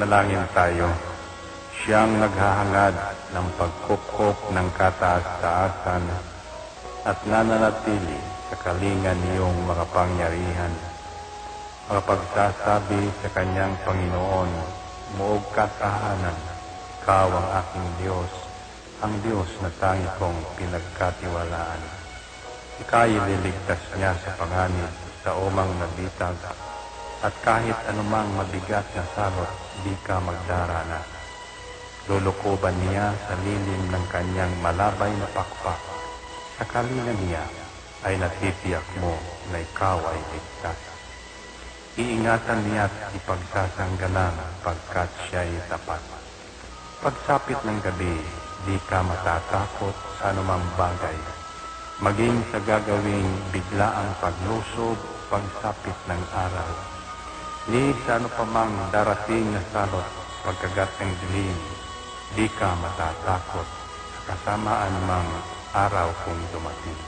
Manalangin tayo. Siyang naghahangad ng pagkupkop ng kataas-taasan at nananatili sa kalingan niyong mga pangyarihan. Makapagsasabi sa kanyang Panginoon, muog katahanan, ikaw ang aking Diyos, ang Diyos na tangi kong pinagkatiwalaan. Ika'y liligtas niya sa panganib sa umang nabitag, at kahit anumang mabigat na salot, di ka magdarana. Lulukuban niya sa lilim ng kanyang malabay na pakpak. Sa kalingan niya ay natitiyak mo na ikaw ay ligtas. Iingatan niya at ipagsasanggalang pagkat siya'y tapat. Pagsapit ng gabi, di ka matatakot sa anumang bagay. Maging sa gagawing biglaang paglusob, pagsapit ng araw. Ni sa ano pa mang darating na salot, pagkagat ng dilim, di ka matatakot sa kasamaan mang araw kung dumating.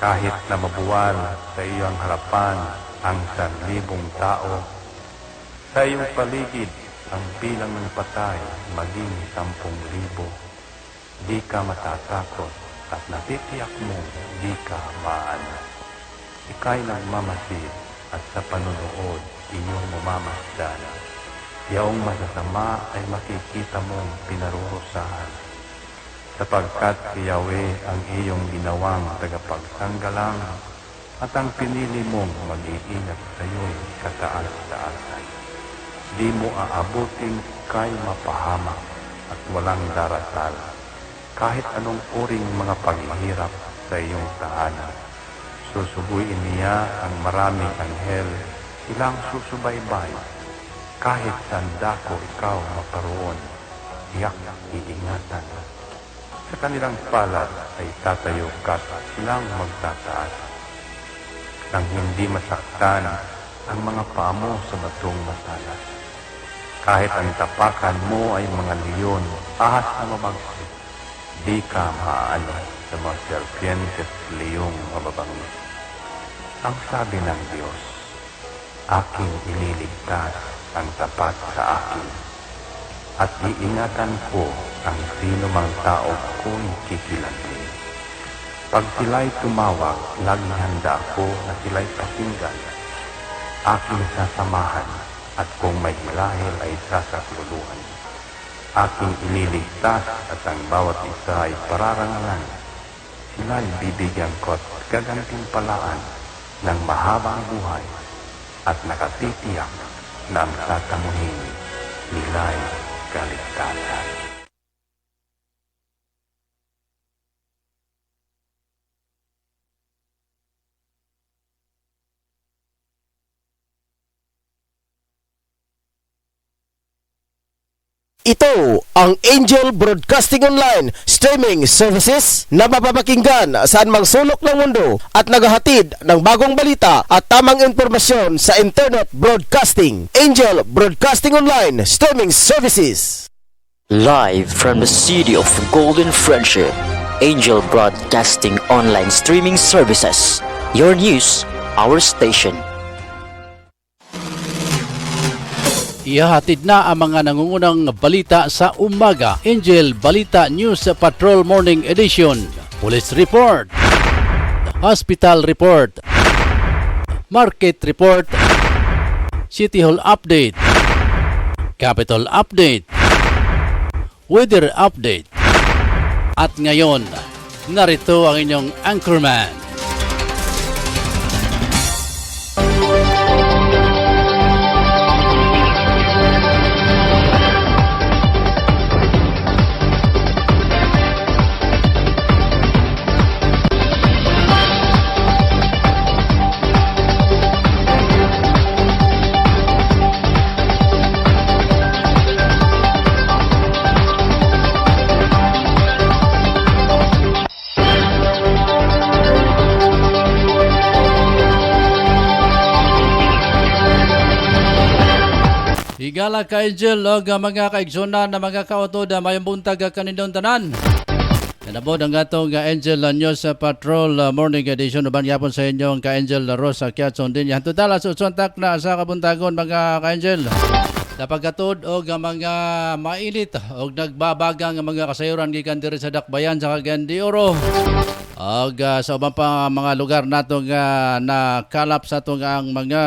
Kahit na mabuwal sa iyong harapan ang 1,000 tao, sa iyong paligid ang bilang ng patay maging 10,000, di ka matatakot at natitiyak mo di ka maano. Ika'y nagmamasid at sa panunood inyong mamamasdan. Yaong masasama ay makikita mong pinarurusahan, sapagkat si Yahweh ang iyong ginawang tagapagsanggalang at ang pinili mong mag-iingat sa iyo'y kataas-taasan. Di mo aabuting kay mapahamak at walang darasal, kahit anong uring mga paghihirap sa iyong tahanan. Susubuin niya ang maraming anghel, silang susubaybay. Kahit saan dako ikaw maparoon, tiyak iingatan. Sa kanilang palad ay tatayo ka at silang magtataas. Nang hindi masaktan ang mga paa mo sa batong masalas. Kahit ang tapakan mo ay mga leon, ahas na mabagsik, di ka maaano sa mga serpientes leyong mababangis. Ang sabi ng Diyos, aking ililigtas ang tapat sa akin, at iingatan ko ang sino mang tao ko'y kikilantin. Pag sila'y tumawag, laging handa ako na sila'y pakinggan. Aking sasamahan, at kung may hilahil ay sasakluluhan. Aking ililigtas at ang bawat isa ay pararangalan. Sila'y bibigyan ko at gagantimpalaan ng mahabang buhay at nakatitiyak na ang tatamuhin nila'y kaligtasan. Ito ang Angel Broadcasting Online streaming services na mapapakinggan saan mang sulok ng mundo at naghahatid ng bagong balita at tamang impormasyon sa internet broadcasting. Angel Broadcasting Online streaming services. Live from the city of Golden Friendship, Angel Broadcasting Online streaming services. Your news, our station. Ihahatid na ang mga nangungunang balita sa umaga. Angel Balita News Patrol Morning Edition. Police Report, Hospital Report, Market Report, City Hall Update, Capital Update, Weather Update. At ngayon, narito ang inyong anchorman. Higala ka Angel o mga kaigsunan na mga kaotod na mayong buntag kanindong tanan. Nanabod ang atong Angel News Patrol Morning Edition. Uban yapon sa inyong ka-Angel Rosa Kiatson din. Yan tutala susuntak na sa kabuntagon mga ka-Angel. Napagkatod og ang mga mainit og nagbabagang nga mga kasayuran gikan diri sa Dakbayan sa Cagayan de Oro. Og sa ubang pa mga lugar nato nga nakalap sa atong ang mga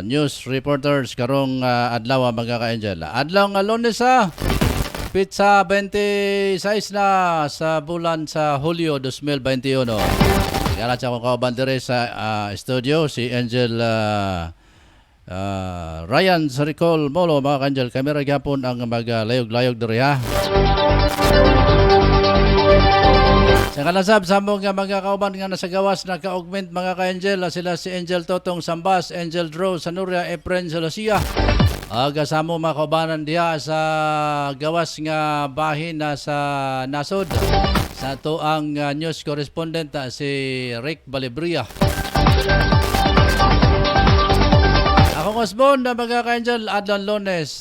news reporters karong adlaw mga ka-Angel. Adlaw nga Lunes Pizza 26 na sa bulan sa Hulyo 2021. Kaya sa akong kauban diri sa studio si Angel Ryan Saricol Molo mga kanjel. Kamera gyapon ang maglayog-layog diri ha. Sa kalasab sa mga kauban nga nasa gawas na ka-augment mga ka-Angel sila si Angel Totong Sambas, Angel Drew Sanuria, Efren Solosia. Kasamo mga kaubanan diha sa gawas nga bahin na sa nasod. Sa to ang news correspondent si Rick Balibria. Akong Osbon na mga ka-Angel, adlong Lunes,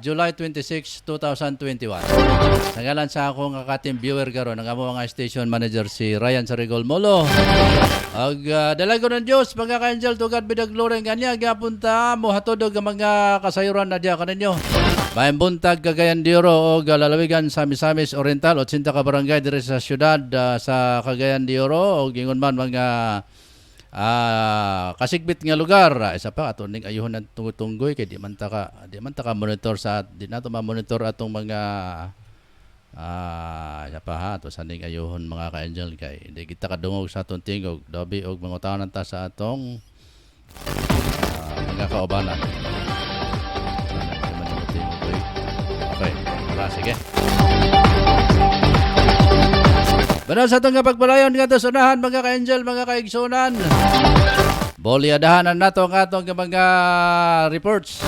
July 26, 2021. Nagalan sa akong kating viewer karon ang amo mga station manager si Ryan Sarigol Molo. Dalago ng Diyos, mga ka-Angel, tugad bidagloring kanya, gapunta mo hatodog ang mga kasayuran na diya kaninyo. May buntag Cagayan de Oro o lalawigan sa Misamis Oriental, 80 ka barangay diri sa syudad sa Cagayan de Oro o gingon man mga kasigbit nga lugar. Isa pa ato ning ayuhon ng tunggoy kay di man ta ka monitor sa di nato ma-monitor atong mga isa pa ha to sa ning ayuhon mga ka-Angel kay di kita kadungog sa atong tingog dobi og mangutanan ta sa atong mga kaubanan. Okay, sige. Pero sa itong pagpalayon nga sunahan mga ka-Angel, mga kaigsunan. Bolyadahanan nato ang atong mga reports.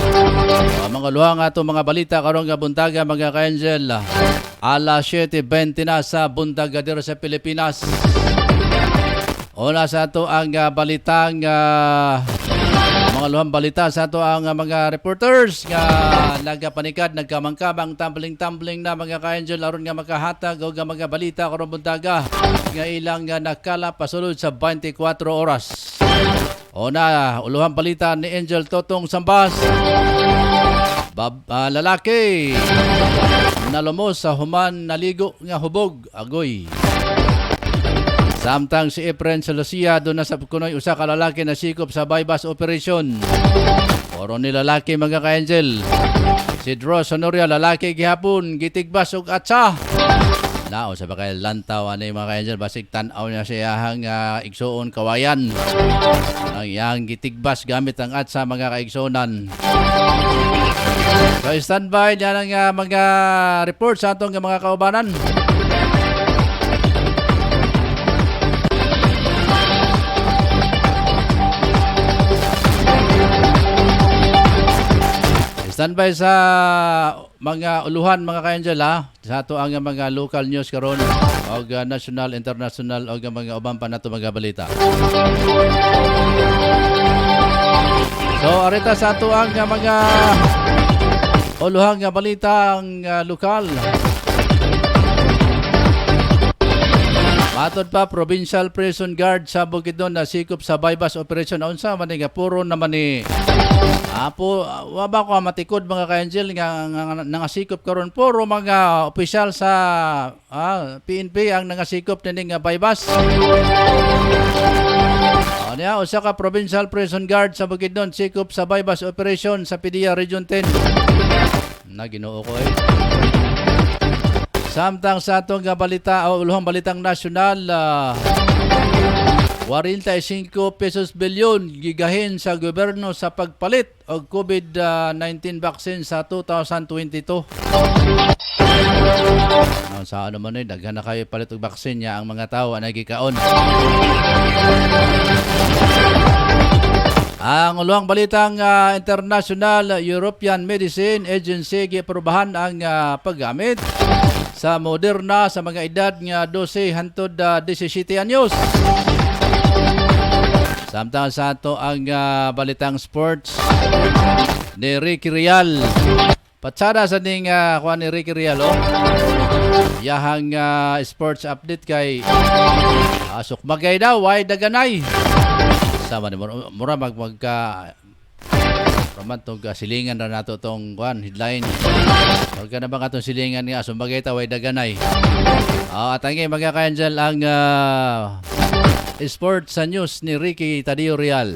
Mga luhang atong mga balita karong nga buntaga mga ka-Angel. Alas 7:20 na sa buntaga dito sa Pilipinas. Una sa ato ang balitang mga luhang balita sa ato ang mga reporters nga nagapanikad, nagkamangkamang tumbling na mga ka-Angel aron nga makahatag og mga balita karong buntaga nga ilang nakala pasulod sa 24 oras. Una, uluhang balita ni Angel Totong Sambas. Lalaki nalumos sa human naligo nga hubog agoy. Samtang si Efren Solosia doon na sa kunoy usa ka lalaki na sikop sa bypass operation. Puro ni lalaki mga ka-Angel. Si Drew Sonoria lalaki gihapon gitigbas og atsa. Nao sa bakay lantaw ani mga ka-Angel basig tan-aw niya siya hang igsuon kawayan. Ang yang gitigbas gamit ang atsa mga kaigsuonan. So standby diyan ang mga report sa atong mga kaubanan. Standby sa mga uluhan mga ka-Angel sa ato ang mga local news karon o national, international o mga ubang pa nato mga balita. So arita sa ato ang mga uluhang balita ang lokal. Matod pa, Provincial Prison Guard sa Bukidnon na sikop sa bypass operation. Unsa man nga puro naman ni waba ko matikod mga ka-Angel nga nangasikop karon puro mga opisyal sa PNP ang nangasikop ning bypass. Niya usa ka Provincial Prison Guard sa Bukidnon sikop sa bypass operation sa PDEA Region 10. Na Ginoo ko Samtang sa atong balita o uluhang balitang nasyonal, 45 pesos bilyon gigahin sa gobyerno sa pagpalit og COVID-19 vaccine sa 2022. Sa ano man daghan na kayo palit og vaccine niya ang mga tao na gikaon. Ang uluhang balitang international, European Medicine Agency giaprobahan ang paggamit sa Moderna sa mga edad nga 12 hangtod 17 anyos. Samtang sa ato ang balitang sports ni Ricky Rial. Patsada sa ning kuan ni Ricky Rial yahang sports update kay sukmagay daw way daganay. Sama ni mura magka Raman tong silingan na nato tong headline. Huwag ka na ba katong silingan nga sumbagay taway daganay. At ang mga ka-angel ang sports sa news ni Ricky Tadio Real.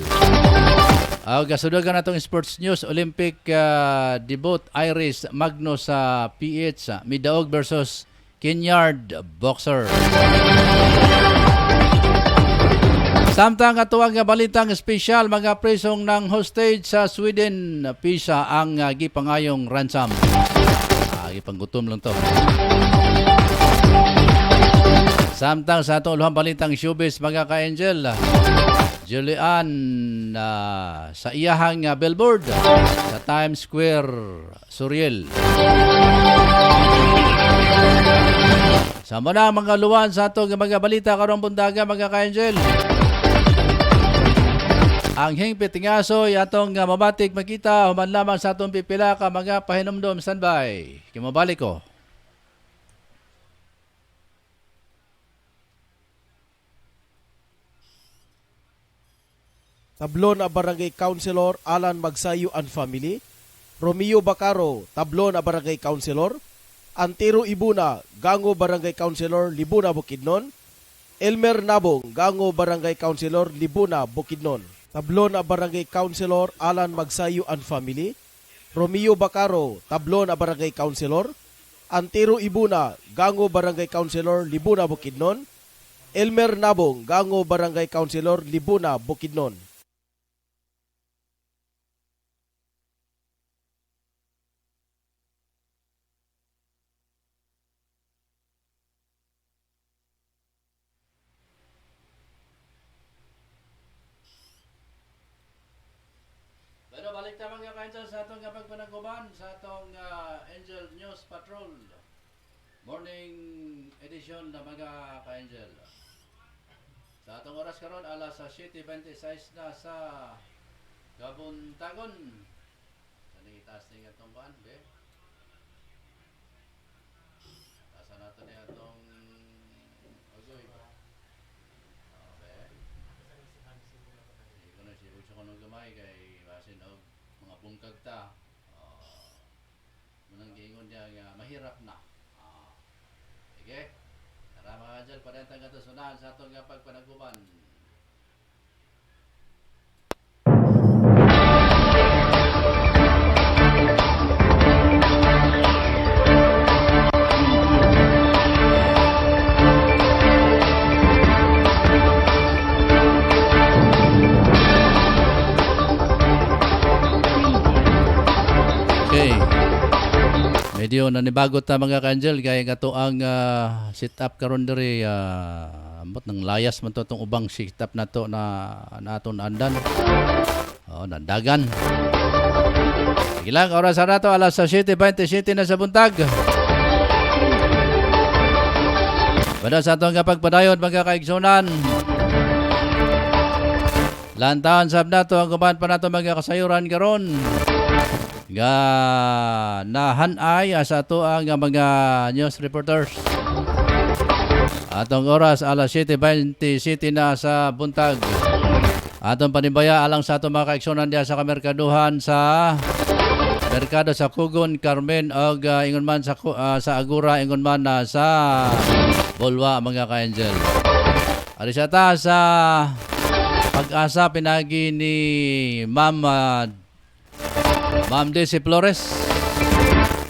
Kasunod ka na itong sports news. Olympic debut Iris Magnus sa PH Midaog versus Kinyard Boxer. Samtang katuwang nga balitang espesyal, mga presong ng hostage sa Sweden, PISA ang gipangayong ransom. Gipanggutom lang to. Samtang sa atong ulohang balitang showbiz, mga ka-angel, Julian sa iyahang billboard sa Times Square, Suriel. Sa muna mga luwan sa atong mga balita karong bundaga, mga ka-angel. Ang hingpit ngasoy atong mabatik makita human lamang sa atong pipila ka mga pahinumdom. Standby. Kimabalik ko. Tablon a Barangay Councilor Alan Magsayo and Family, Romeo Bacaro, tablon a Barangay Councilor, Antero Ibuna, Gango Barangay Councilor, Libuna, Bukidnon, Elmer Nabong, Gango Barangay Councilor, Libuna, Bukidnon. Tablon a Barangay Councilor Alan Magsayo and Family, Romeo Bacaro, tablon a Barangay Councilor, Antero Ibuna, Gango Barangay Councilor, Libuna, Bukidnon, Elmer Nabong, Gango Barangay Councilor, Libuna, Bukidnon. Pero balik na mga ka-angel sa atong pagpanaguban sa atong Angel News Patrol. Morning edition na mga ka-angel. Sa atong oras karon alas 7:26 na sa Gabuntagon. Sani itaas ning atong kuan, be. Taasa nato ni atong agoy. Be. Iko na si Rucho kono gamay kay basin og mga bungkag ta. Munang giingon niya nga mahirap na. Sige. Tara mga ka-angel, padentang katusunan sa atong pagpanaguban. Okay. Medyo nanibagot ta mga ka-angel kaya gato ang sit-up karon diri ambot nang layas man to tong ubang sit-up nato na naton andan. Nandagan. Sige lang, oras na to alas 7:27 na sa buntag. Pada sa atong kapagpadayon mga kaigsunan. Lantaon sab nato ang kuban pa nato mga kasayuran karon. Nga nahanay sa ato ang mga news reporters. Atong oras alas 7:27 na sa buntag. Atong panibaya alang sa atong mga kaigsunan diya sa kamerkaduhan sa merkado sa Kugon, Carmen og ingon man sa Agura, ingon man sa Bolwa mga ka-angel. Ari sa ta sa Pag-asa pinagi ni Ma'am DC Flores.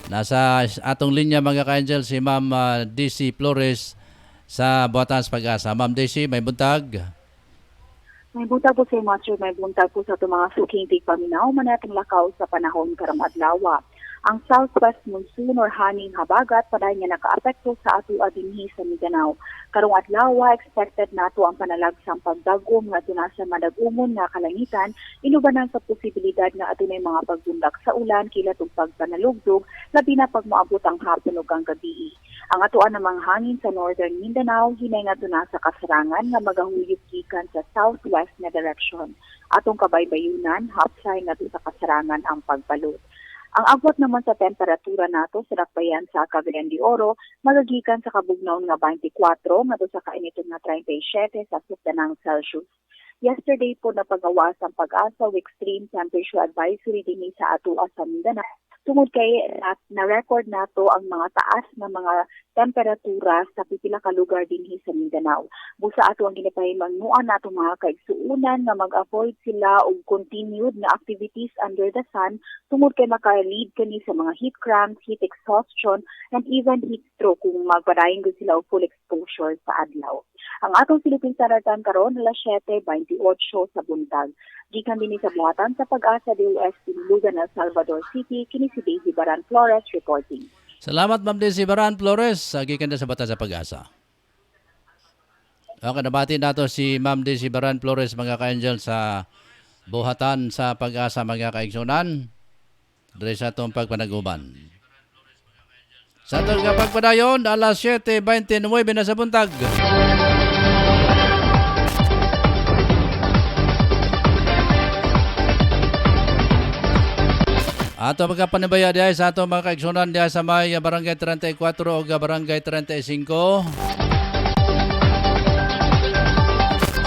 Nasa atong linya mga ka-angel si Ma'am DC Flores sa Buhatans Pag-asa. Ma'am DC, may buntag. May buntag po sa Macho, may buntag po sa itong mga suking tigpaminaw manatong lakaw sa panahon karong adlaw. Ang southwest monsoon or hanging habagat paday nga nakaapekto sa ato dinhi sa Mindanao. Karong adlaw expected nato ang panalagsang pagdagom nga aduna sa madagumon nga kalangitan, inubanan sa posibilidad nga adunay mga pagbundak sa ulan kilatong pagpanalugdog labi na pag moabot ang hapon ug ang gabi. Ang atuan namang hangin sa northern Mindanao hinay nga aduna sa kasarangan nga magahuyop gikan sa southwest na direction. Atong kabaybayunan hapsay nga sa kasarangan ang pagbalot. Ang abot naman sa temperatura nato sa Dakbayan sa Cagayan de Oro magagikan sa kabugnaon nga 24 ngadto sa kainitong nga 37 sa Sukdanang Celsius. Yesterday po napagawas ang pag-asa o extreme temperature advisory din sa Atua sa Mindanao. Tungod kay na-record nato ang mga taas na mga temperatura sa pipila ka lugar din sa Mindanao. Busa ato ang ginapahimangnuan nato mga kaigsuunan nga mag-avoid sila og continued na activities under the sun tungod kay maka-lead kani sa mga heat cramps, heat exhaustion, and even heat stroke kung magpadayon gud sila og full exposure sa adlaw. Ang atong Philippine Standard Time karon alas 7:28 sa buntag. Gikan din sa buhatan sa pag-asa DOS Lugan, El Salvador City, kini si Daisy Baran Flores reporting. Salamat, Ma'am Daisy Baran Flores. Gikan sa Bata sa Pag-asa. Okay, nabati nato si Ma'am Daisy Baran Flores, mga ka-angel, sa buhatan sa Pag-asa, mga kaigsunan. Dere sa itong pagpanaguban. Sa itong kapagpadayon, alas 7:29 na sa buntag. Ato magkapanibaya diay sa ato mga kaigsunan diay sa may Barangay 34 o Barangay 35.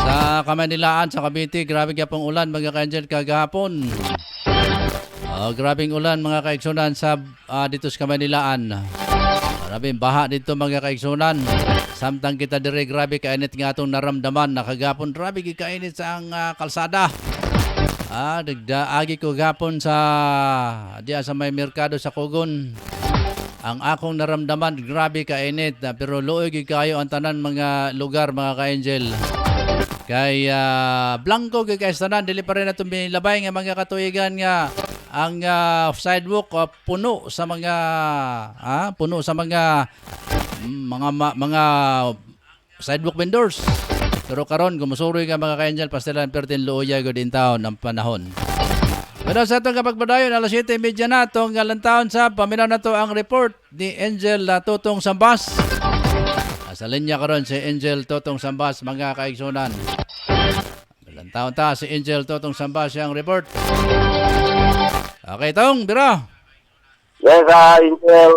Sa Kamanilaan, sa Cavite, grabe gyapong ulan mga ka-angel kagahapon. Grabing ulan mga kaigsunan sa dito sa Kamanilaan. Grabing baha dito mga kaigsunan. Samtang kita dire grabe kainit nga atong naramdaman na kagahapon, grabe kainit sa ang kalsada. Nagdaagi ko gapon sa diya sa may merkado sa Kugon. Ang akong naramdaman, grabe kainit, pero luoy kayo ang tanan mga lugar mga ka-angel. Kay blanco kay tanan, dili pa rin na itong binilabay nga mga katuigan nga ang sidewalk puno sa mga sidewalk vendors. Pero karon gumusuroy ka mga ka-angel, pastilan pertin luoy go din taon ang panahon. Pero sa itong kapagpadayon, alas 7:30 na itong taon sa paminaw na to ang report ni Angel Totong Sambas. Sa linya karon si Angel Totong Sambas, mga kaigsunan. Taon ta si Angel Totong Sambas yung report. Okay, Tong, bira. Yes, Angel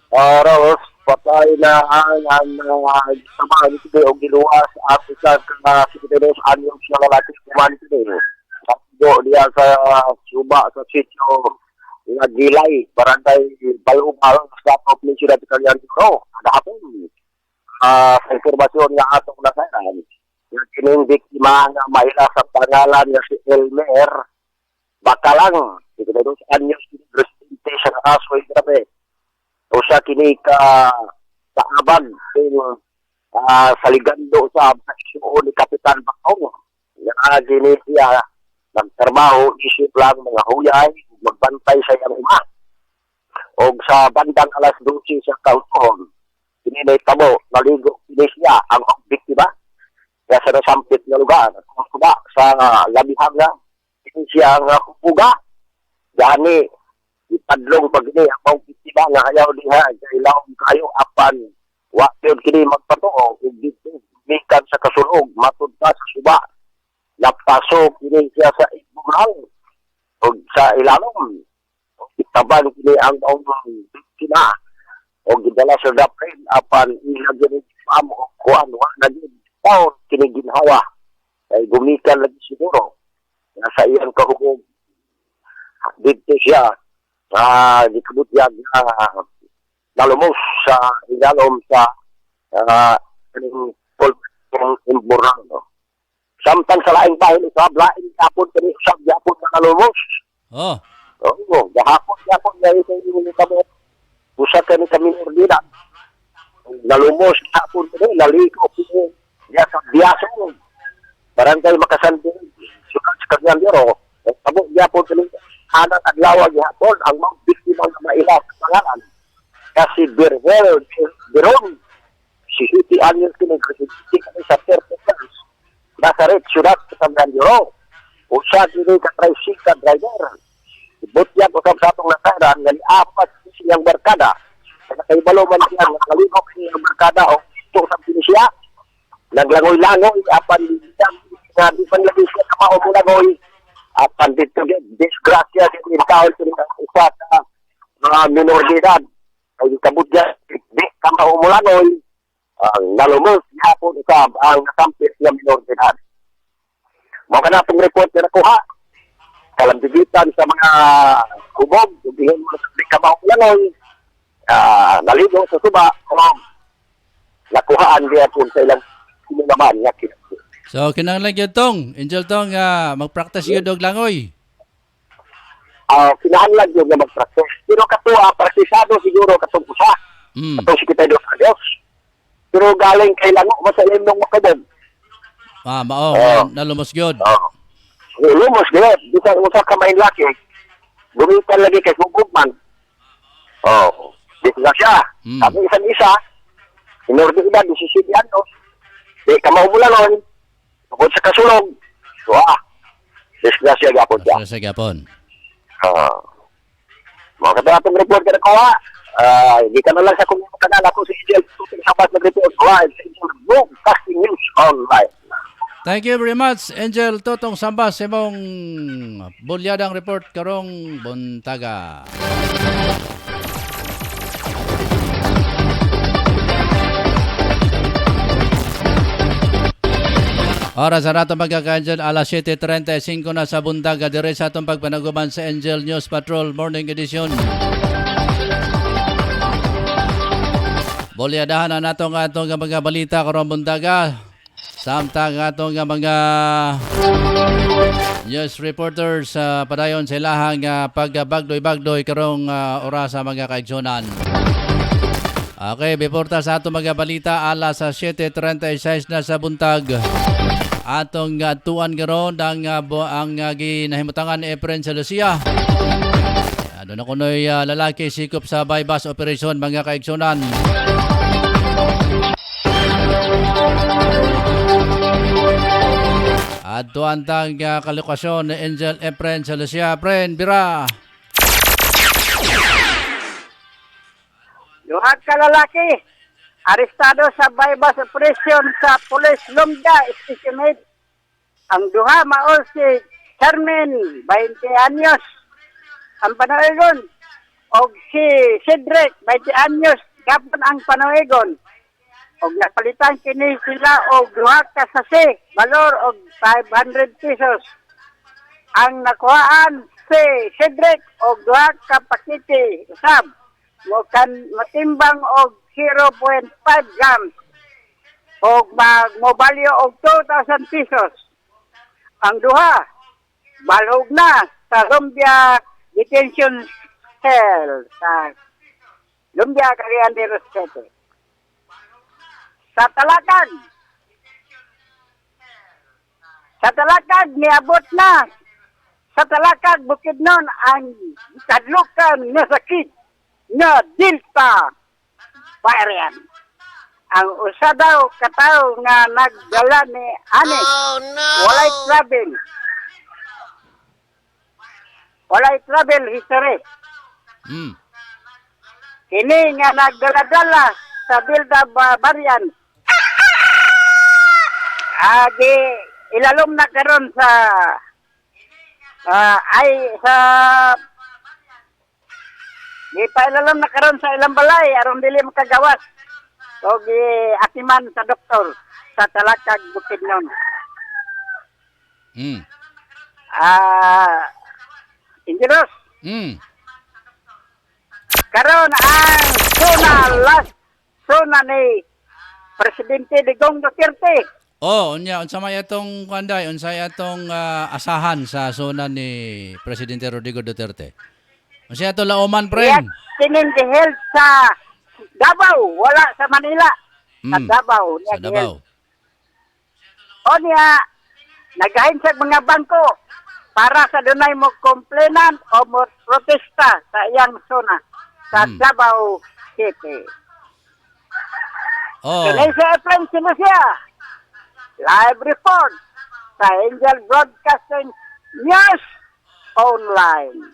Rose, patay na ang samahan nito o giluwas at isa ka Secretary's Anyong siya lalaki kuman nito. Sakdo diya sa Suba sa sitio Nagilay, Barangay Balubal, sa Province of Cagayan de Oro. Hapon, sa informasyon nga atong nasayan, yung kining biktima nga mahila sa pangalan niya si Elmer Bakalang, Secretary's Anyong Presentation Asoy Grabe. O siya kini ka abag sa ligando sa isuo ni Kapitan Bakong. Yan kini siya nagtrabaho, isip lang mga huyay, magbantay sa iyang ima. O sa bandang alas 12 sa kauton, kini na itabo, naligo kini siya ang biktima. Kaya sa nasampit na lugar, sa labihang na, kini siya ang kupuga. Gani, ipadlong pag ini ang mga biktima nga ayaw diha kailangan kayo apan wa yun kini magpatuo ug gikan sa kasulog matud pa sa Suba napasok kini siya sa Ibugal ug sa ilalom itaban kini ang mga biktima ug gidala sa dapren apan ilagyan amo kuan wa naging taon kini ginhawa ay gumikan lagi siguro sa iyang kahugog dito siya dikabut yan nalumos sa ilalom sa imburang. Samtang sa laing bahay ni Sab, laing yapon kani Sab, yapon na nalumos. Oh. Oo, yapon na ito yung kabot. Busa kani kami ordinat. Nalumos, yapon kani, naliko kini, diya sa biyaso. Barangay Makasanding, sukat sa Cagayan de Oro, kabot yapon kani, anak adlaw gihapon ang mga biktima nga maila sa pangalan kasi Berwell Beron si City Anyos kini sa Perpetans Nazaret Syurat sa Cagayan de Oro usa kini ka tricycle driver ibutyan usab sa atong nasaran nga apat siyang barkada nakahibalo man siya nakalimok siyang barkada o ito sa siya naglangoy-langoy apan nga di panlagi siya kamao mo langoy at pandito disgrasya din taon sa isa sa mga minor de edad ay kabudya di kama umulanoy ang nalumos hapon usab ang nakampit ng minor de edad Mga na itong report na nakuha. Kalambigitan sa mga kubog, ubihin mo sa kamao langoy, naligo sa suba, o nakuhaan diya po sa ilang naman niya. So kinahanglan gyud tong Angel tong mag-practice gyud og langoy. Kinahanglan yung na mag-practice. Pero praktisado siguro katong usa. Katong si kita sa Diyos. Pero galing kay lango, masalim nung makabog. Mao nalumos gyud. Lumos gaya, bisa usa ka main laki. Gumitan lagi kay Sugugman. Bisa siya. Tapi isa, inordi ida, 17 anos. Di ka maumulanon. Tungkol sa kasulog. Disgrasya gapon siya. Sa gapon. Mga katong report ka na kuha. Hindi ka na lang sa kung kanal ako si Angel. Sabat nag-report kuha. Broadcasting News Online. Thank you very much, Angel Totong Sambas, sa imong bulyadang report karong buntaga. Oras na natin magkakaandyan, alas 7:35 na sa buntaga. Dire sa atong pagpanaguban sa Angel News Patrol Morning Edition. Bulyadahan na nato nga atong mga balita karong buntaga. Samtang atong mga news reporters padayon sa ilahang pagbagdoy-bagdoy karong oras sa mga kaigsunan. Okay, biporta sa atong mga balita alas 7:36 na sa buntag. Atong tuan karon ang ginahimutangan ni Efren sa Lucia. Doon na kunoy lalaki sikop sa bypass operation mga kaigsunan. At tuwan tang kalokasyon ni Angel Efren sa Lucia. Efren, bira! Duha ka lalaki, arestado sa bypass operation sa Police Lumbia Station 8. Ang duha maol si Carmen, 20 anyos, ang panawigon, o si Cedric, 20 anyos, gapon ang panawigon. Og napalitan kini sila og duha ka sasi, valor og 500 pesos. Ang nakuhaan si Cedric og duha ka pakiti, usab, matimbang og 0.5 grams. Og magmobalyo og 2,000 pesos. Ang duha, balhog na sa Lumbia Detention Cell sa Lumbia Cagayan de Rosete. Sa Talakag, niabot na. Sa Talakag, Bukidnon, ang kadlukan na sakit na Delta variant. Ang usa daw kataw nga nagdala ni Anik. Walay travel. Walay travel history. Kini nga nagdala-dala sa Delta variant. Ilalom na karon sa ipailalom na karon sa ilang balay aron dili makagawas o atiman sa doktor sa Talakag Bukidnon. Injinos. Karon ang suna ni Presidente Digong Duterte. Unsa may atong kanday, unsa atong asahan sa zona ni Presidente Rodrigo Duterte. Unsa ato lauman, friend? Tinindihel sa Davao, wala sa Manila. Sa Davao. Sa Davao. O niya, nagahin sa mga bangko para sa dunay mo complainant o mo protesta sa iyang zona sa Davao City. Kini sa Efren Sinusia. Live report sa Angel Broadcasting News Online.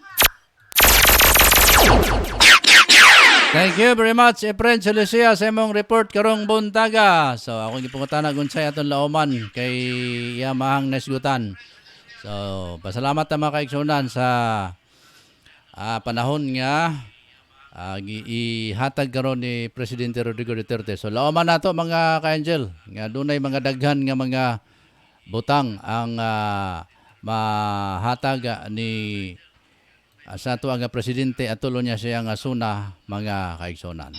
Thank you very much, Efren Sinusia, sa imong report karong buntaga. So, akong gipungutan unsay aton lauman kay Yamahang Nesgutan. So, pasalamat ta mga kaigsunan sa panahon nga ihatag karon ni Presidente Rodrigo Duterte. So lauman nato mga ka-Angel nga dunay mga daghan nga mga butang ang mahatag ni sa ato ang presidente at tulo niya siya nga suna mga kaigsonan.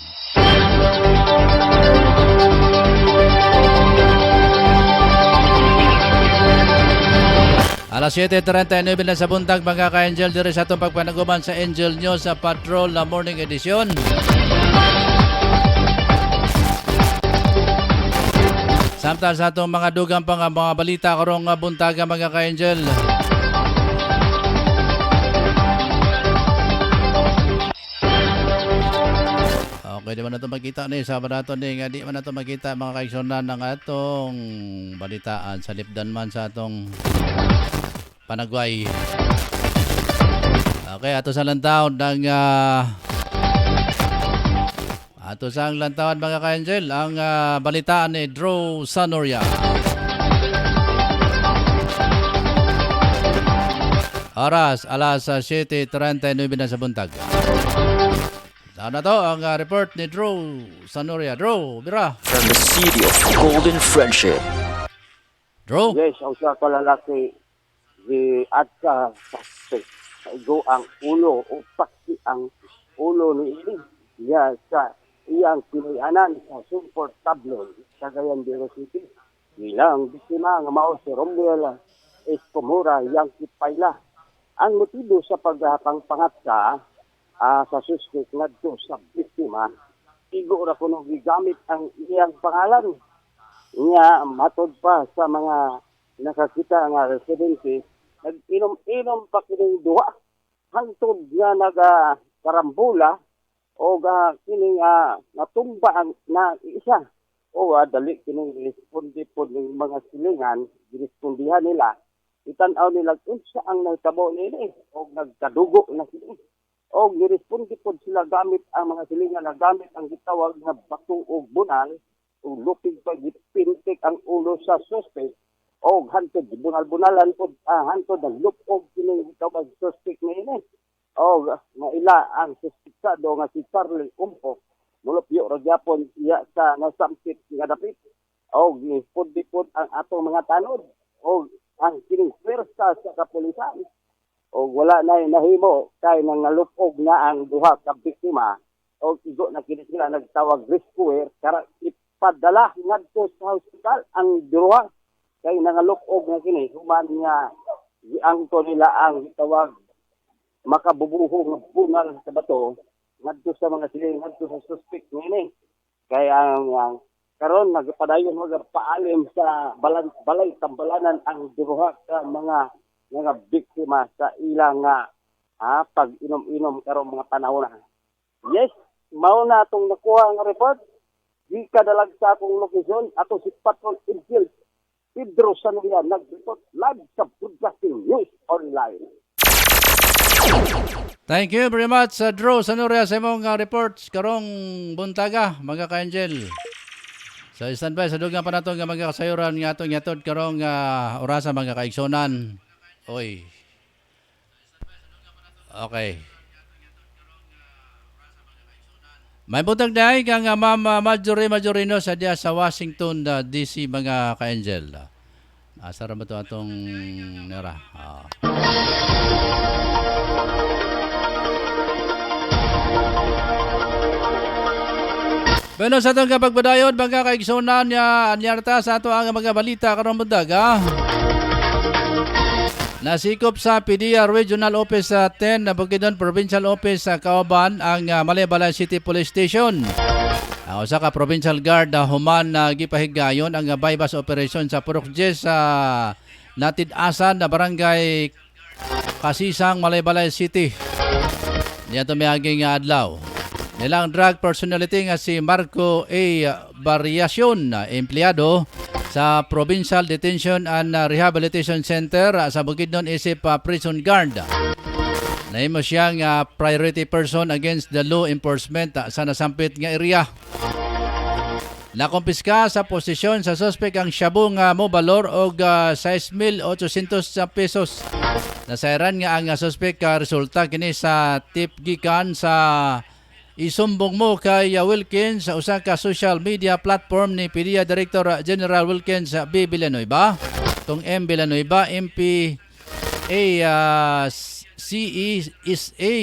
Alas 7:39 na sa buntag mga ka-Angel diri sa atong pagpanaguban sa Angel News sa Patrol na Morning Edition. Samtang sa atong mga dugang pang mga balita karong buntaga mga ka-Angel. Okay, di man nato makita ni sa nato ni nga di man nato makita mga kaigsonan ng atong balitaan sa lipdan man sa atong Panagway. Okay, ato sa lantaon ng ato sa lantawan mga ka-Angel ang balitaan ni Drew Sanoria. Oras alas 7:39 na sa buntag. Saan na to ang report ni Drew Sanoria. Drew, bira. From the city of Golden Friendship. Drew? Yes, ang siya ko lalaki di adka sa igo ang ulo o paksi ang ulo ni Ili. Ya sa iyang pilianan sa support tabloid sa Cagayan City. Bilang biktima nga mao si Romel Escomura yang Kipayla. Ang motibo sa pagpangpangat sa suspect ngadto sa biktima, igo ra kuno gigamit ang iyang pangalan. Niya matod pa sa mga nakakita nga residente, nag-inom-inom pa kining duha hangtod nga nagakarambula o kining natumba ang na isa o dali kining responde po ng mga silingan, girespondihan nila, itan-aw nila unsa ang nagtabo nila o nagkadugo na sila. O giresponde po sila gamit ang mga silingan na gamit ang gitawag na bato o bunal o lupig pa gipintik ang ulo sa suspect o hantod bunal-bunalan po hantod ang lupog kining gitawag suspect na ini. O maila ang suspectado nga si Charlie Umpo mulupyo ra gyapon iya sa nasampit nga dapit o giresponde po ang atong mga tanod o ang kining pwersa sa kapulisan. O wala na nahimo kay nangalupog na ang duha ka biktima o igo na kini sila nagtawag rescuer para ipadala ngadto sa hospital ang duha kay nangalupog na kini human nga giangto nila ang tawag makabubuhong bunal sa bato ngadto sa mga siling ngadto sa suspect nini kay ang karon nagpadayon magpaalim sa balay tambalanan ang duha ka mga biktima sa ilang pag inom-inom karong mga panahon na. Yes, mao na itong nakuha ang report. Di kadalag sa akong lokasyon, ato si Patrol Angel Pedro Sanoria nag-report live sa Broadcasting News Online. Thank you very much, Drew Sanoria, sa imong reports karong buntaga, mga ka-Angel. So, standby sa dugang pa nato nga mga kasayuran nga atong yatod karong orasa mga kaigsonan. Oy. Okay. May butang dahi kang Ma'am Marjorie Majorino sa diya sa Washington DC mga ka-Angel. Asa ra ba to atong nera? Bueno, sa itong kapagbadayon, mga kaigsonan niya anyarta sa ato ang mga balita karong buntaga. Nasikop sa PDEA Regional Office sa 10 na Bukidnon Provincial Office sa Kaoban ang Malaybalay City Police Station. Ang usa ka provincial guard human gipahigayon ang bypass operation sa Purok Jes sa Natid-asan na barangay Kasisang, Malaybalay City. Niyato miaging adlaw. Nilang drug personality nga si Marco A. Variacion, empleyado sa Provincial Detention and Rehabilitation Center sa Bukidnon isip prison guard. Nahimo siyang priority person against the law enforcement sa nasampit nga area. Nakumpiska sa posisyon sa suspect ang shabu nga mo balor og 6,800 pesos. Nasairan nga ang suspect resulta kini sa tip gikan sa isumbong mo kay Wilkins sa usa ka social media platform ni PDEA Director General Wilkins B. Villanueva atong M. Villanueva, MP CESA,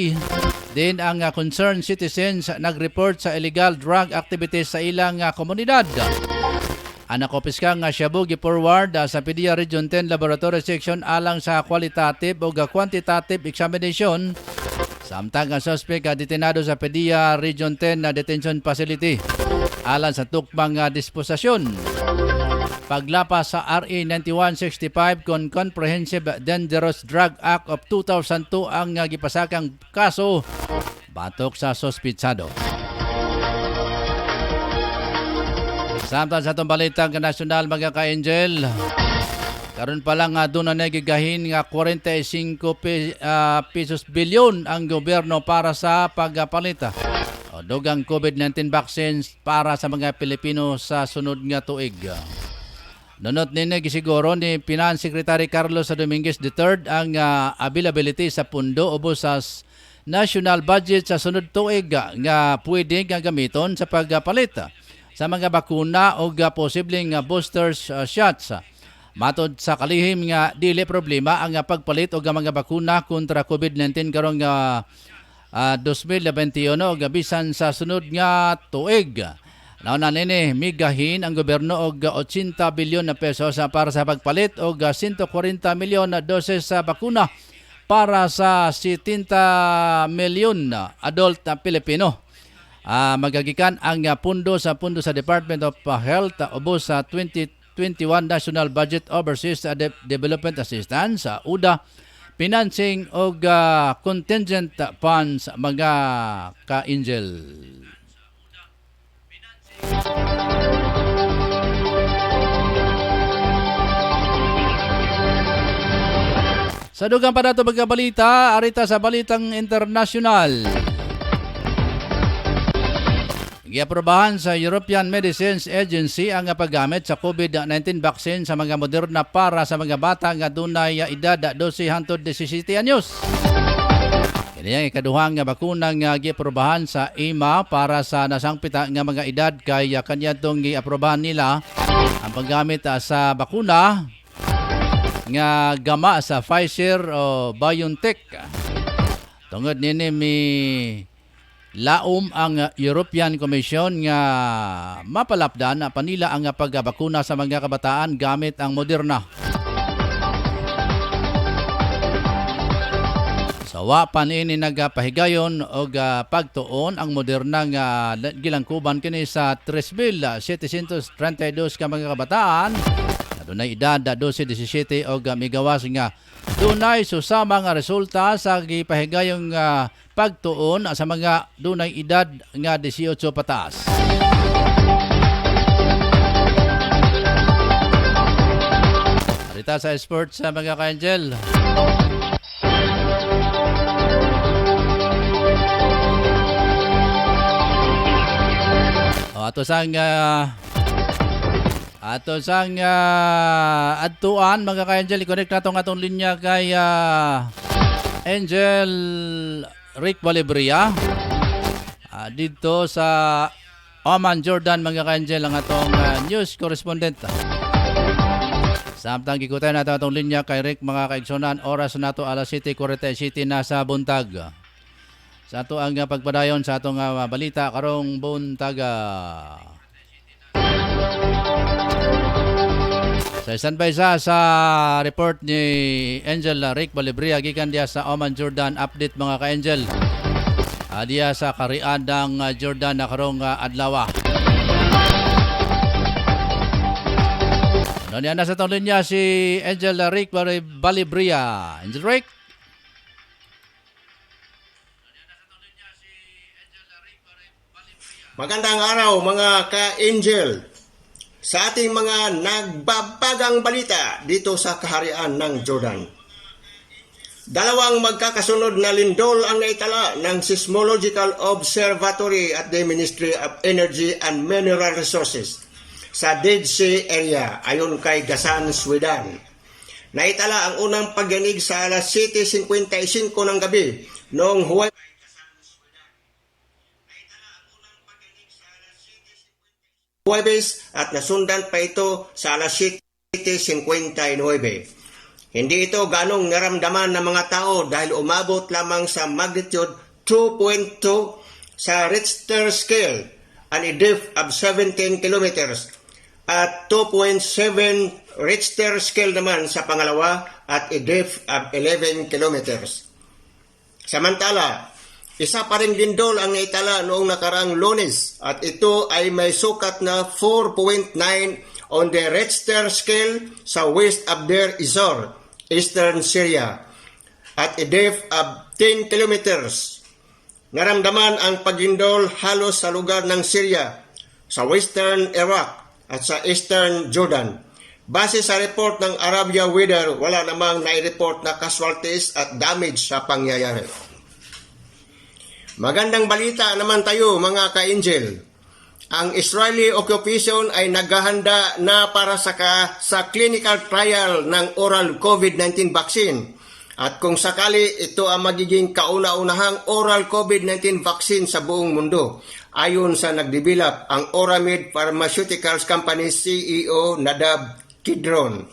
din ang concerned citizens nag-report sa illegal drug activities sa ilang komunidad. Ang nakopiska nga shabu gi-forward sa PDEA Region 10 Laboratory Section alang sa qualitative o quantitative examination. Samtang ang suspect detenado sa PDEA Region 10 na detention facility alang sa tukmang disposasyon. Paglapas sa RA 9165 kon Comprehensive Dangerous Drug Act of 2002 ang gipasakang kaso batok sa sospitsado. Samtang sa itong balitang nasyonal mga ka-angel, karon pa lang doon na nagigahin nga 45 pesos bilyon ang gobyerno para sa pagpalita o dugang COVID-19 vaccines para sa mga Pilipino sa sunod nga tuig. Nunot nini gisiguro ni Finance Secretary Carlos Dominguez III ang availability sa pundo ubos sa national budget sa sunod tuig nga pwede nga gamiton sa pagpalit sa mga bakuna o posibleng boosters shots. Matod sa kalihim nga dili problema ang pagpalit og mga bakuna kontra COVID-19 karong 2021 og bisan sa sunod nga tuig. Nauna nini migahin ang gobyerno og 80 bilyon na pesos para sa pagpalit og 140 milyon na doses sa bakuna para sa 70 milyon adult na Pilipino. Magagikan ang pundo sa Department of Health ubos sa 2021 National Budget Overseas Development Assistance UDA financing og contingent funds mga ka-angel. Sa dugang pa nato magkabalita, arita sa balitang internasyonal. Giaprobahan sa European Medicines Agency ang paggamit sa COVID-19 vaccine sa mga Moderna para sa mga bata nga dunay edad 12 hangtod 17 anyos. Kini ang ikaduhang nga bakuna nga giaprobahan sa EMA para sa nasangpita nga mga edad kay kanyadtong giaprobahan nila ang paggamit sa bakuna nga gama sa Pfizer o BioNTech. Tungod nini laom ang European Commission nga mapalapdan panila ang pagbakuna sa mga kabataan gamit ang Moderna. Sawa pa niini nagapahigayon og pagtuon ang Moderna nga gilangkuban kini sa 3,732 ka mga kabataan na dunay edad 12-17 og migawas nga dunay susama nga resulta sa gipahigayong pagtuon sa mga dunay edad nga 18 pataas. Arita sa sports sa mga ka-angel. Ato sang adtuan mga ka-angel, i-connect nato nga atong linya kay Angel Rick Balibria dito sa Oman, Jordan mga ka-angel ang atong news correspondent. Samtang gikutan nato atong linya kay Rick mga kaigsonan, oras nato alas 7:47 na sa buntag. Sa ato ang pagpadayon sa atong balita karong buntaga. Sa standby sa report ni Angel Rick Balibria gikan diya sa Oman, Jordan. Update mga ka-angel. Diya sa karian ng Jordan na karong adlaw. Ano na sa itong linya si Angel Rick Balibria. Angel Rick? Magandang araw mga ka-angel. Sa ating mga nagbabagang balita dito sa kaharian ng Jordan. Dalawang magkakasunod na lindol ang naitala ng Seismological Observatory at the Ministry of Energy and Mineral Resources sa Dead Sea area ayon kay Gasan, Sweden. Naitala ang unang pagyanig sa alas 7:55 ng gabi noong Huwebes at nasundan pa ito sa alas 7.59. Hindi ito ganong naramdaman ng mga tao dahil umabot lamang sa magnitude 2.2 sa Richter scale, an depth of 17 kilometers, at 2.7 Richter scale naman sa pangalawa at a depth of 11 kilometers. Samantala, isa pa ring lindol ang naitala noong nakaraang Lunes at ito ay may sukat na 4.9 on the Richter scale sa west of Deir Ezzor, eastern Syria, at a depth of 10 kilometers. Naramdaman ang paglindol halos sa lugar ng Syria, sa western Iraq at sa eastern Jordan. Base sa report ng Arabia Weather, wala namang nai-report na casualties at damage sa pangyayari. Magandang balita naman tayo mga ka-angel. Ang Israeli occupation ay naghahanda na para sa clinical trial ng oral COVID-19 vaccine. At kung sakali ito ang magiging kauna-unahang oral COVID-19 vaccine sa buong mundo, ayon sa nagdevelop ang Oramed Pharmaceuticals Company CEO Nadav Kidron.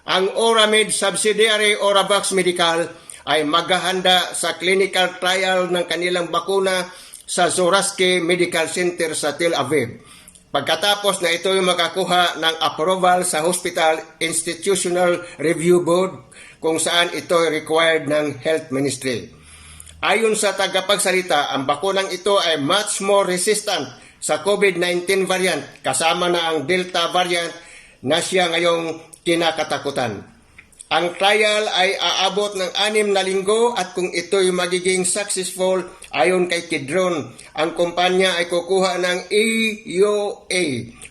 Ang Oramed subsidiary Oravax Medical ay maghahanda sa clinical trial ng kanilang bakuna sa Zoroaster Medical Center sa Tel Aviv. Pagkatapos na ito ay makakuha ng approval sa Hospital Institutional Review Board kung saan ito ay required ng Health Ministry. Ayon sa tagapagsalita, ang bakunang ito ay much more resistant sa COVID-19 variant kasama na ang Delta variant na siya ngayong kinakatakutan. Ang trial ay aabot ng 6 na linggo at kung ito'y magiging successful, ayon kay Kidron, ang kumpanya ay kukuha ng EUA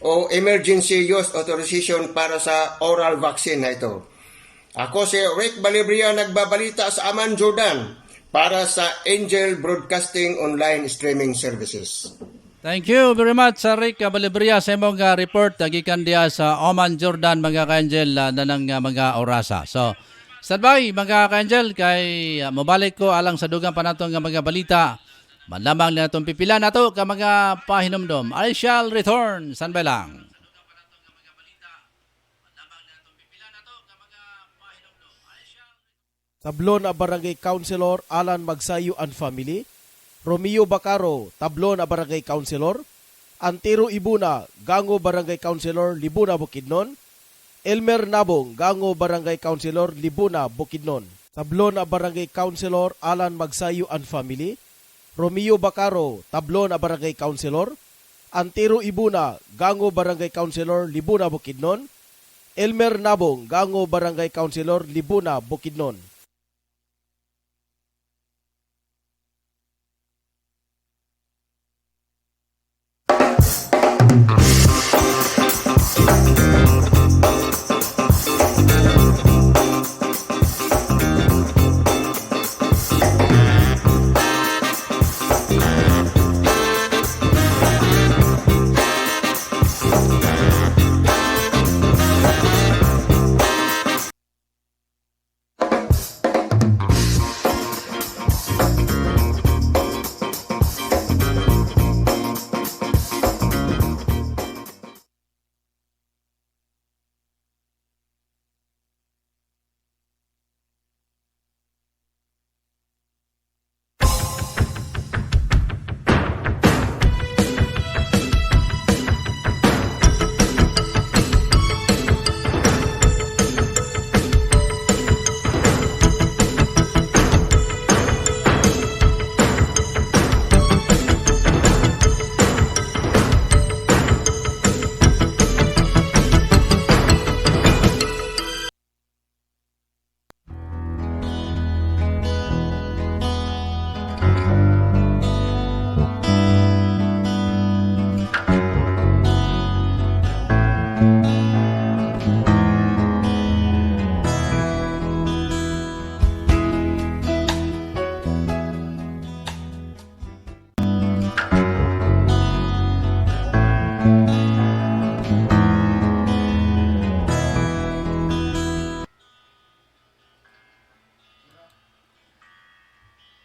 o Emergency Use Authorization para sa oral vaccine na ito. Ako si Rick Balibria, nagbabalita sa Amman, Jordan para sa Angel Broadcasting Online Streaming Services. Thank you very much, Rick Balibria, sa imong report gikan diya sa Oman, Jordan, mga ka-angel na ng mga orasa. So, standby mga ka-angel, kay mabalik ko alang sa dugang pa nato nga mga balita. Manlamang na itong pipila na to ka mga pahinomdom. I shall return. Standby lang. Tablon na Barangay Councilor Alan Magsayo and Family, Romeo Bacaro, Tablon na Barangay Councilor, Antero Ibuna, Gango Barangay Councilor, Libuna, Bukidnon, Elmer Nabong, Gango Barangay Councilor, Libuna, Bukidnon. Tablon na Barangay Councilor Alan Magsayo and Family, Romeo Bacaro, Tablon na Barangay Councilor, Antero Ibuna, Gango Barangay Councilor, Libuna, Bukidnon, Elmer Nabong, Gango Barangay Councilor, Libuna, Bukidnon.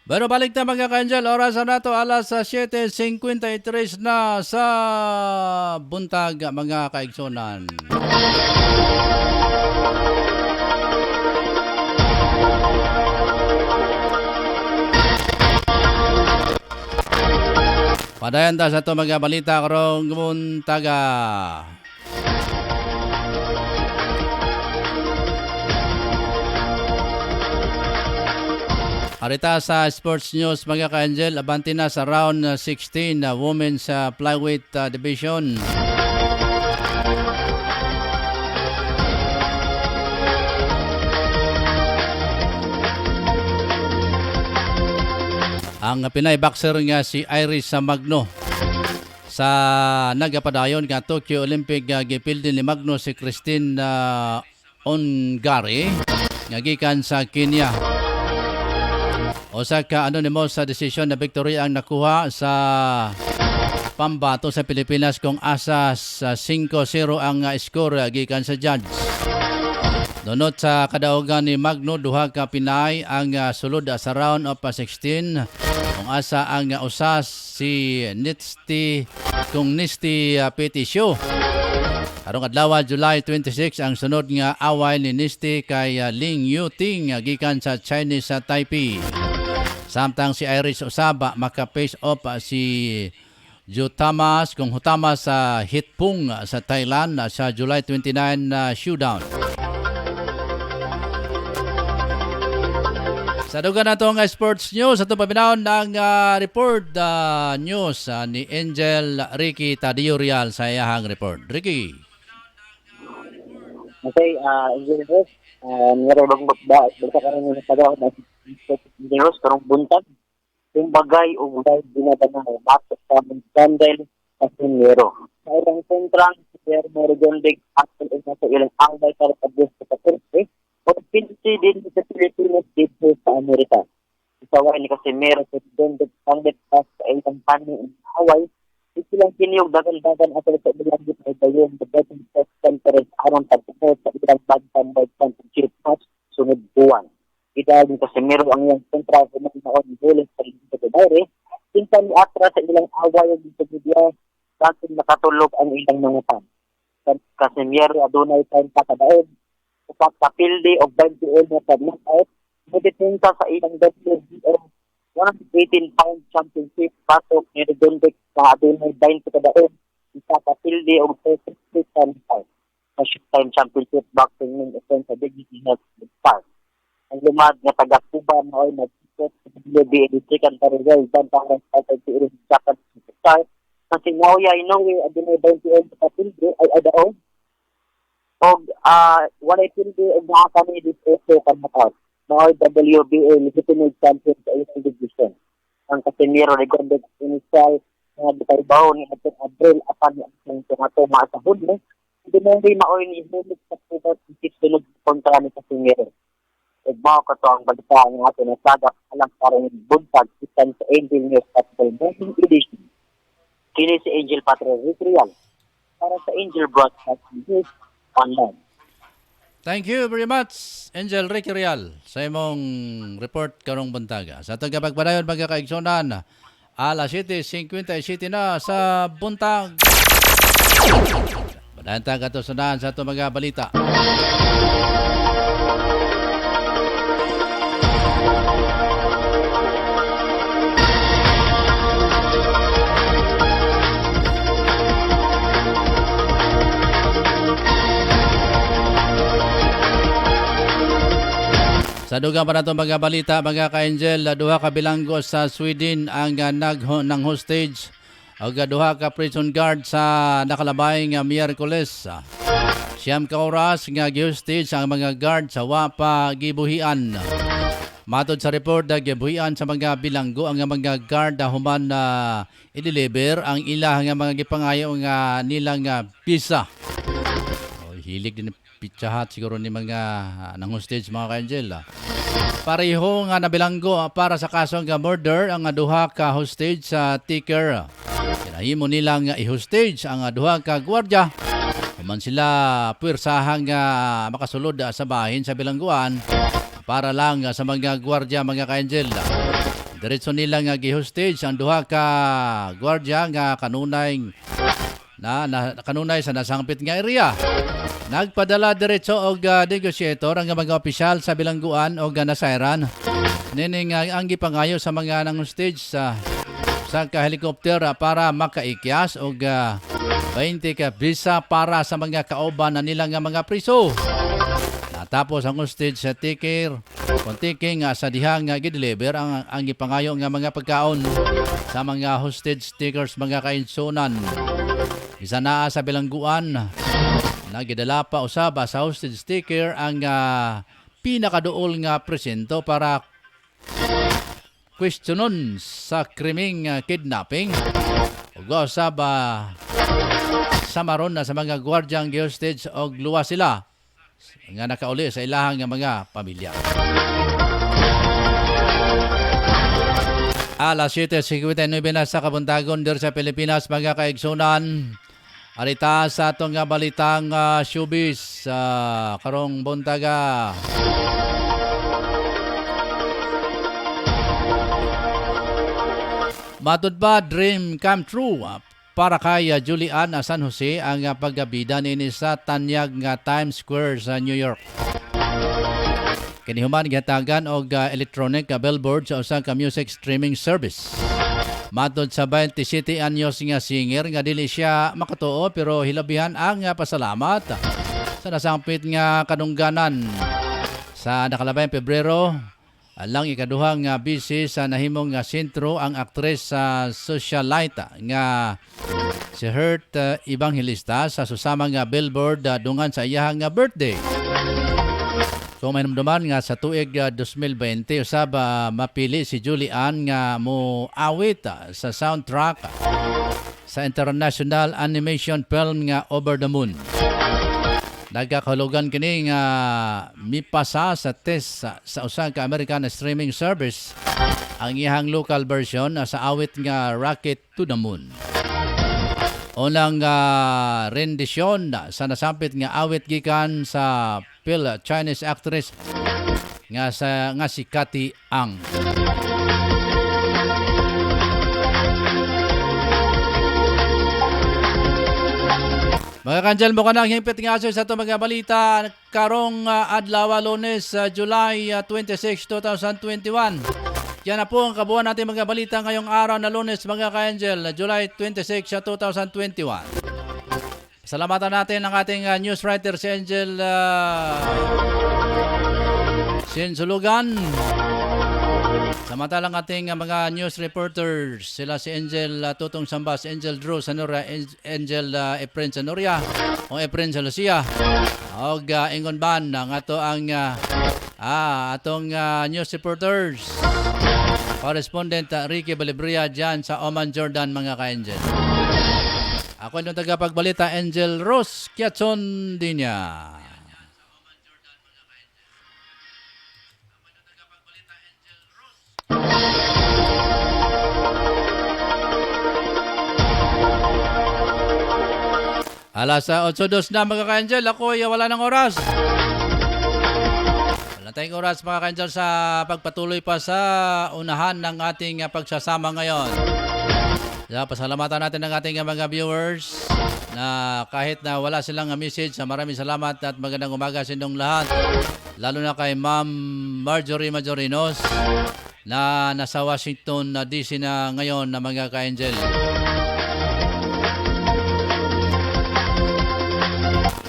Pero balik na mga ka-angel, oras na to alas 7:53 na sa buntag mga kaigsonan. Padayon ta sa ito mga balita karong buntaga. Arita sa sports news mga ka-Angel, abanti na sa round 16 na women's flyweight division. Ang Pinay boxer nga si Iris Magno sa nagapadayon nga Tokyo Olympic gipildin ni Magno si Christine Ongari nga gikan sa Kenya. Usa ka anonymous sa desisyon na victory ang nakuha sa pambato sa Pilipinas kung asa sa 5-0 ang score gikan sa judge. Dunot sa kadaugan ni Magno, duha ka Pinay ang sulod sa round of 16 kung asa ang usas si Nisti Petisyo. Karong adlaw July 26 ang sunod nga away ni Nisti kay Ling Yuting gikan sa Chinese Taipei. Samtang si Iris Osaba maka-face off si Jutamas kung hutama sa Hitpung sa Thailand sa July 29 showdown. Sa dugan na itong sports news, ito pabinahon ng report news ni Angel Ricky Tadeo-Real sa iyahang report. Ricky. Okay, Angel Ricky, meron bang basta ka rin yung nagpagawa na news karong buntag. Yung bagay o bagay dinadanaw, bakit sa Sandel kasi meron. Sa ilang sentrang, si Pierre Morigondig at sa ilang away para pag-gusto sa Turkey, o pinsi din sa Pilipinas dito sa Amerika. Isaway ni kasi meron sa Morigondig Sandel sa ilang panin ng Hawaii, silang kiniyog dagan-dagan at sa ilang dito ay dayon the betting test conference aron pagpunod sa ilang bantam by championship match sunod buwan. Ito din kasi meron ang iyang kontra sa mga naon bulit sa dito sa Daire. Pinsan ni Atra sa ilang away dito sa media kasi nakatulog ang ilang mga fan. Kasi meron adunay time pa kadaon. Upat sa pilde of 21 na sa knockout, nagtitinta sa ilang WBO 118-pound championship pasok ni Redondex sa adunay 20 kadaon. Isa sa pilde of 30 pounds sa showtime championship boxing ng event sa Dignity Health Park. Ang lumad nga taga-Cuba na ay nag-ikot sa WBA second result dan para sa pagtiirin sa second star na si Naoya Inoue adunay 28 sa pilde ay adaon og walay pilde og nakakami dito kan knockout na ay WBA legitimate champion sa isang division. Ang Casimiro Regondex initial nga gitarbaho ni Atong Abril apan ang tumato sa Hunle hindi mo rin maoy ni Hunle sa pubat sulod kontra ni Casimiro. Ugmaw ka to ang balita ng ato na sagap alang karong buntag isan sa Angel News Patrol Morning Edition. Kini si Angel Patrol Real para sa Angel Broadcasting News Online. Thank you very much, Angel Ricky Real, sa imong report karong buntaga. Sa itong kapagpadayon magkakaigsonan, alas 7:57 na sa buntag. Padayon tayo katusunan sa itong mga balita. Sa dugang pa na itong mga balita, mga ka-Angel, duha ka bilanggo sa Sweden ang ng hostage o duha ka prison guard sa nakalabay nga Miyerkules. Siyam ka oras nga gi-hostage ang mga guard sa wapa gibuhian. Matod sa report, gibuhian sa mga bilanggo ang mga guard human na i-deliver ang ilang nga mga gipangayo nga nilang visa. Hilig din pitsahat siguro ni mga nang hostage mga ka-Angel. Pareho nga nabilanggo para sa kasong murder ang duha ka hostage sa ticker. Kinahimo nilang i-hostage ang duha ka gwardiya. Human sila puwersahang makasulod sa bahin sa bilangguan para lang sa mga gwardiya mga ka-Angel. Diretso nilang gi-hostage ang duha ka gwardiya nga kanunay sa nasangpit nga area. Nagpadala diretso og negotiator ang mga opisyal sa bilangguan og nasairan. Nining ang gipangayo sa mga nang stage sa sa helikopter para makaikyas o 20 ka visa para sa mga kauban na nila nga mga priso. Natapos ang hostage sa tiker, kung tiking sa dihang gideliver ang ipangayo nga mga pagkaon sa mga hostage takers mga kainsunan. Isa na sa bilangguan, nagidala pa usaba sa hostage taker ang pinakaduol nga presento para questionon sa krimeng kidnapping. Ug usab samaron na sa mga gwardyang hostage og luwas sila nga nakauli sa ilahang mga pamilya. Alas 7:59 na sa kabuntagon dir sa Pilipinas mga kaigsunan. Arita sa atong balitang showbiz karong buntaga. Matud ba dream come true para kay Julian San Jose ang paggabida nini sa tanyag nga Times Square sa New York. Kinihuman gihatagan og electronic billboard sa usa ka music streaming service. Matud sa 27 anyos nga singer nga dili siya makatuo pero hilabihan ang pasalamat sa nasangpit nga kadungganan sa nakalabay Pebrero. Alang ikaduhang busy sa nahimong sentro ang aktres sa socialite nga si Hurt Evangelista sa susamang billboard dungan sa iyahang birthday. So may namdaman nga sa tuig 2020 usab mapili si Julian nga mo awit sa soundtrack sa international animation film nga Over the Moon. Nagkakahulugan kini nga mipasa sa test sa usa ka American streaming service ang iyang local version sa awit nga Rocket to the Moon. Unang rendisyon sa nasampit nga awit gikan sa Chinese actress nga si Cathy Ang. Mga kanjal mo ka nang hingpit nga sa ito mga balita karong adlaw Lunes, July 26, 2021. Yan na po ang kabuuan natin mga balita ngayong araw na Lunes mga ka-angel, July 26, 2021. Salamatan natin ang ating news writer si Angel Sinsulugan. Samantalang ating mga news reporters, sila si Angel Tutong Sambas, Angel Drew Sanoria, Angel Efren Sanoria, o Efren sa Lucia. O ingon ban ang atong news reporters. Correspondent Ricky Balibria dyan sa Oman, Jordan mga ka-Angel. Ako yung tagapagbalita, Angel Rose Kiatson Dinya. Alas 8:02 na mga ka-Angel. Ako ay wala ng oras. Wala tayong oras mga ka-Angel sa pagpatuloy pa sa unahan ng ating pagsasama ngayon. Pasalamatan natin ang ating mga viewers na kahit na wala silang message, maraming salamat at magandang umaga sa inyong lahat. Lalo na kay Ma'am Marjorie Majorinos na nasa Washington DC na ngayon na mga ka-Angel.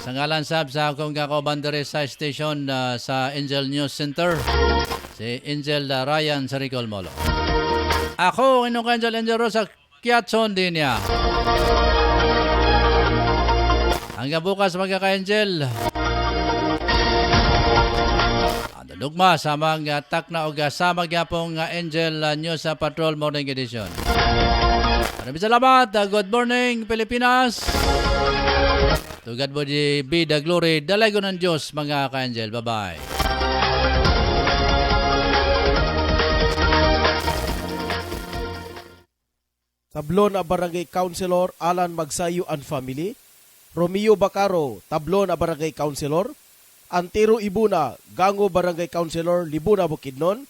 Sa ngalan sa akong kakobandere sa station sa Angel News Center, si Angel Ryan sa Ricol Molo. Ako, inyong ka-Angel, Angel Rosa Kiatson din niya. Hanggang bukas mga ka-Angel. Dugma sa mga takna o sa mga pong Angel News Patrol Morning Edition. Maraming salamat. Good morning Pilipinas. To God be the glory. Dalago ng Diyos mga ka-Angel. Bye-bye. Tablon a Barangay Councilor Alan Magsayo and Family, Romeo Bacaro, Tablon a Barangay Councilor, Antero Ibuna, Gango Barangay Councilor, Libuna, Bukidnon,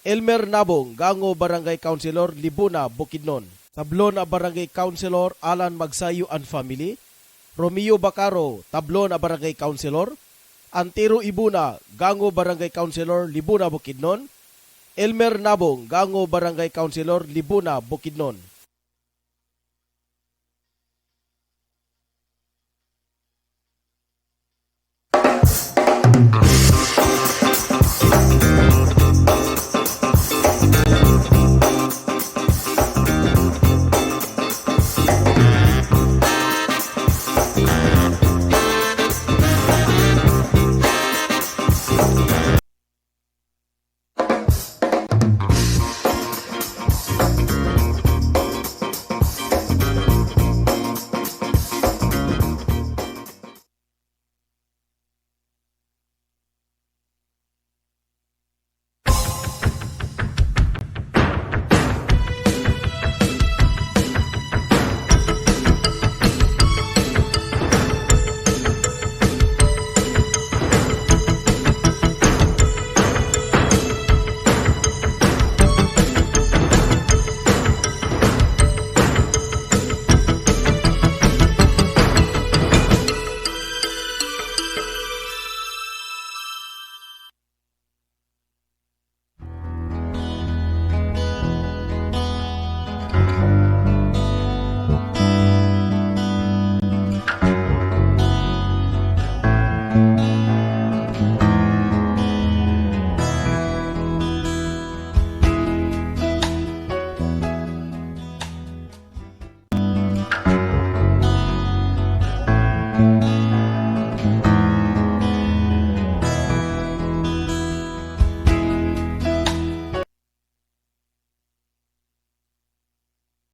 Elmer Nabong, Gango Barangay Councilor, Libuna, Bukidnon. Tablon a Barangay Councilor Alan Magsayo and Family, Romeo Bacaro, Tablon a Barangay Councilor, Antero Ibuna, Gango Barangay Councilor, Libuna, Bukidnon, Elmer Nabong, Gango Barangay Councilor, Libuna, Bukidnon.